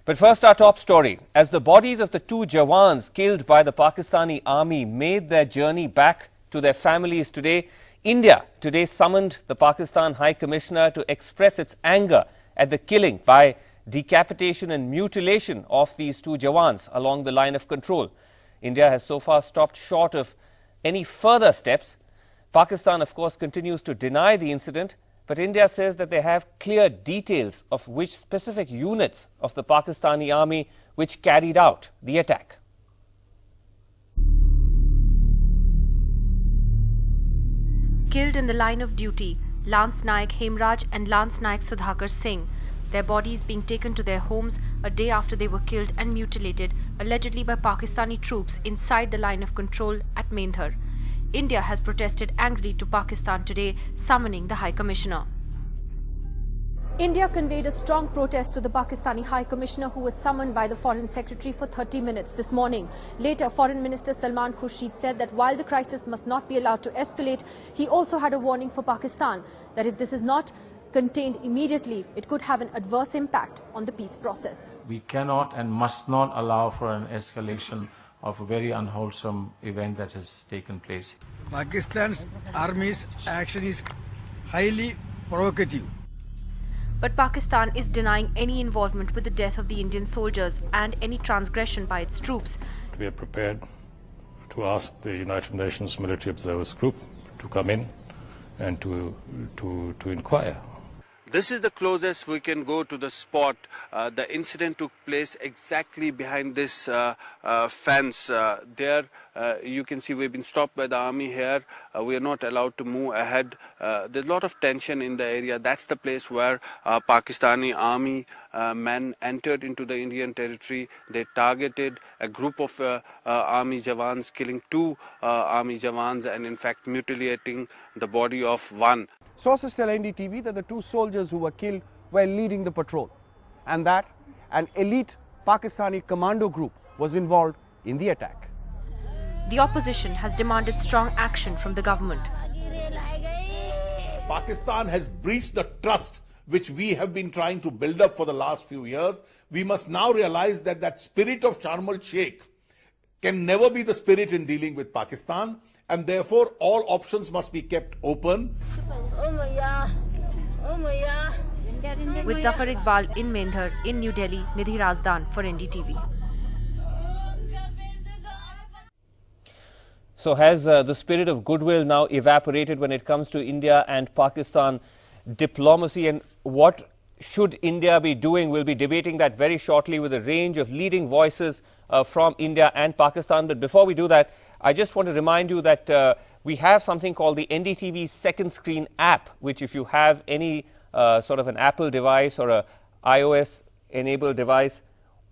But first, our top story. As the bodies of the two jawans killed by the Pakistani army made their journey back to their families today, India today summoned the Pakistan High Commissioner to express its anger at the killing by decapitation and mutilation of these two jawans along the line of control. India has so far stopped short of any further steps. Pakistan, of course, continues to deny the incident, but India says that they have clear details of which specific units of the Pakistani army which carried out the attack. Killed in the line of duty, Lance Naik Hemraj and Lance Naik Sudhakar Singh. Their bodies being taken to their homes a day after they were killed and mutilated, allegedly by Pakistani troops inside the line of control at Mendhar. India has protested angrily to Pakistan today, summoning the High Commissioner. India conveyed a strong protest to the Pakistani High Commissioner, who was summoned by the Foreign Secretary for 30 minutes this morning. Later, Foreign Minister Salman Khurshid said that while the crisis must not be allowed to escalate, he also had a warning for Pakistan that if this is not contained immediately, it could have an adverse impact on the peace process. We cannot and must not allow for an escalation of a very unwholesome event that has taken place. Pakistan's army's action is highly provocative. But Pakistan is denying any involvement with the death of the Indian soldiers and any transgression by its troops. We are prepared to ask the United Nations Military Observers Group to come in and to inquire. This is the closest we can go to the spot. The incident took place exactly behind this fence. There you can see we've been stopped by the army here. We are not allowed to move ahead. There's a lot of tension in the area. That's the place where Pakistani army men entered into the Indian territory. They targeted a group of army jawans, killing two army jawans and in fact mutilating the body of one. Sources tell NDTV that the two soldiers who were killed were leading the patrol and that an elite Pakistani commando group was involved in the attack. The opposition has demanded strong action from the government. Pakistan has breached the trust which we have been trying to build up for the last few years. We must now realize that that spirit of Sharm el-Sheikh can never be the spirit in dealing with Pakistan, and therefore all options must be kept open. With Zafar Iqbal in Mendhar, in New Delhi, Nidhi Razdan for NDTV. So has the spirit of goodwill now evaporated when it comes to India and Pakistan diplomacy, and what should India be doing? We'll be debating that very shortly with a range of leading voices from India and Pakistan. But before we do that, I just want to remind you that we have something called the NDTV second screen app, which if you have any sort of an Apple device or a iOS enabled device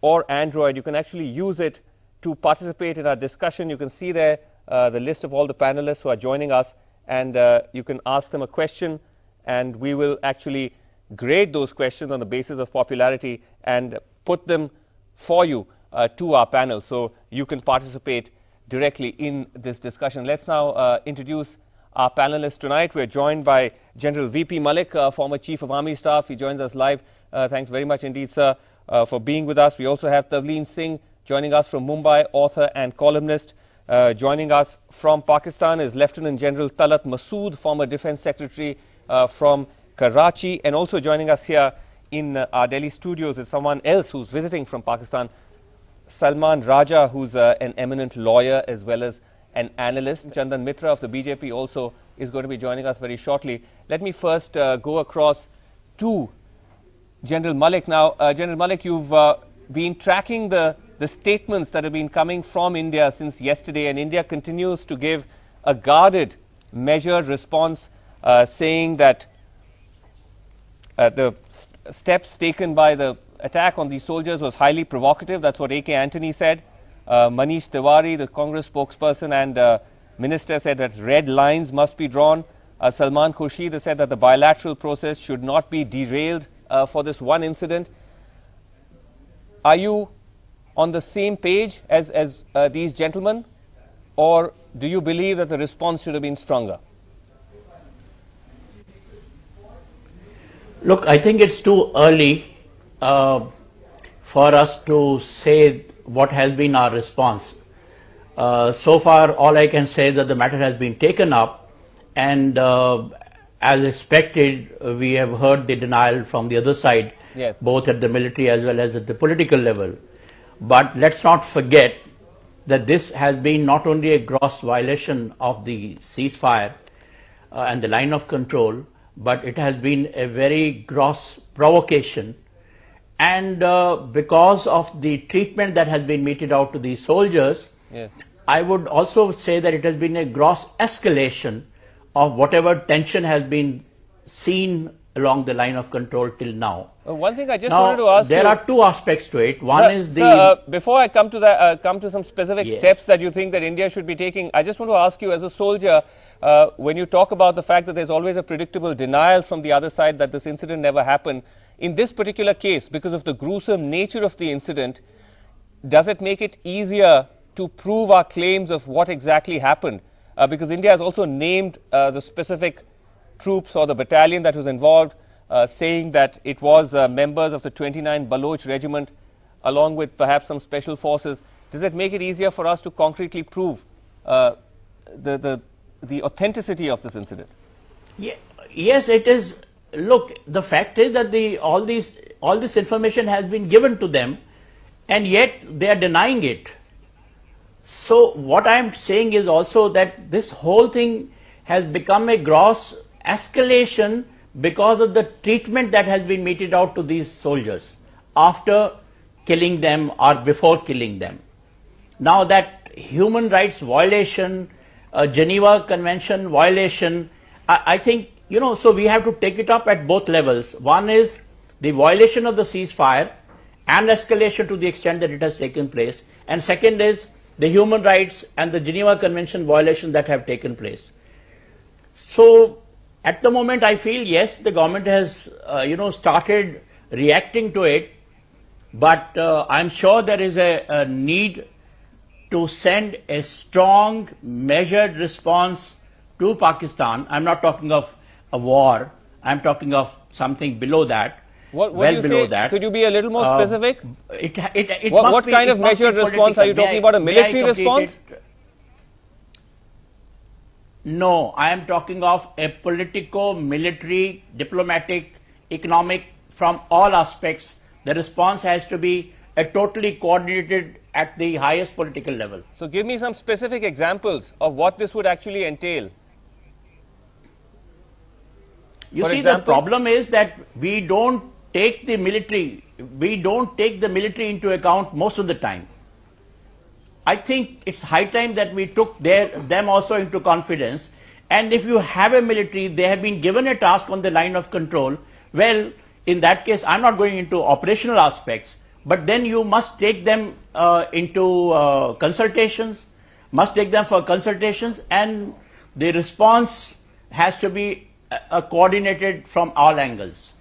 or Android, you can actually use it to participate in our discussion. You can see there the list of all the panelists who are joining us, and you can ask them a question, and we will actually grade those questions on the basis of popularity and put them for you to our panel, so you can participate directly in this discussion. Let's now introduce our panelists tonight. We're joined by General V.P. Malik, former Chief of Army Staff. He joins us live. Thanks very much indeed, sir, for being with us. We also have Tavleen Singh joining us from Mumbai, author and columnist. Joining us from Pakistan is Lieutenant General Talat Masood, former Defence Secretary from Karachi. And also joining us here in our Delhi studios is someone else who's visiting from Pakistan, Salman Raja, who's an eminent lawyer as well as an analyst. Chandan Mitra of the BJP also is going to be joining us very shortly. Let me first go across to General Malik now. General Malik, you've been tracking the statements that have been coming from India since yesterday, and India continues to give a guarded, measured response, saying that the steps taken by the attack on these soldiers was highly provocative. That's what A.K. Antony said. Manish Tiwari, the Congress spokesperson and minister, said that red lines must be drawn. Salman Khurshid said that the bilateral process should not be derailed for this one incident. Are you on the same page as these gentlemen, or do you believe that the response should have been stronger? Look, I think it's too early for us to say what has been our response. So far, all I can say is that the matter has been taken up, and as expected, we have heard the denial from the other side, yes, both at the military as well as at the political level. But let's not forget that this has been not only a gross violation of the ceasefire and the line of control, but it has been a very gross provocation. And because of the treatment that has been meted out to these soldiers, yes, I would also say that it has been a gross escalation of whatever tension has been seen along the line of control till now. One thing I just wanted to ask there you, are two aspects to it. One is the... Sir, before I come to that, come to some specific Yes. steps that you think that India should be taking, I just want to ask you, as a soldier, when you talk about the fact that there's always a predictable denial from the other side that this incident never happened, in this particular case, because of the gruesome nature of the incident, does it make it easier to prove our claims of what exactly happened? Because India has also named the specific troops or the battalion that was involved, saying that it was members of the 29 Baloch regiment, along with perhaps some special forces. Does it make it easier for us to concretely prove the authenticity of this incident? Yeah, yes, it is. Look, the fact is that all this information has been given to them, and yet they are denying it. So what I am saying is also that this whole thing has become a gross escalation because of the treatment that has been meted out to these soldiers after killing them or before killing them. Now that human rights violation, Geneva Convention violation, I think, you know, so we have to take it up at both levels. One is the violation of the ceasefire and escalation to the extent that it has taken place. And second is the human rights and the Geneva Convention violations that have taken place. So at the moment, I feel, yes, the government has, started reacting to it, but I'm sure there is a need to send a strong, measured response to Pakistan. I'm not talking of a war. I'm talking of something below that. What do you below say? that. Could you be a little more specific? What kind of measured response? Are you talking about a military response? No, I am talking of a political, military, diplomatic, economic, from all aspects. The response has to be a totally coordinated at the highest political level. So give me some specific examples of what this would actually entail. You see, the problem is that we don't take the military into account most of the time. I think it's high time that we took them also into confidence. And if you have a military, they have been given a task on the line of control. Well, in that case, I'm not going into operational aspects, but then you must take them into consultations, and the response has to be coordinated from all angles.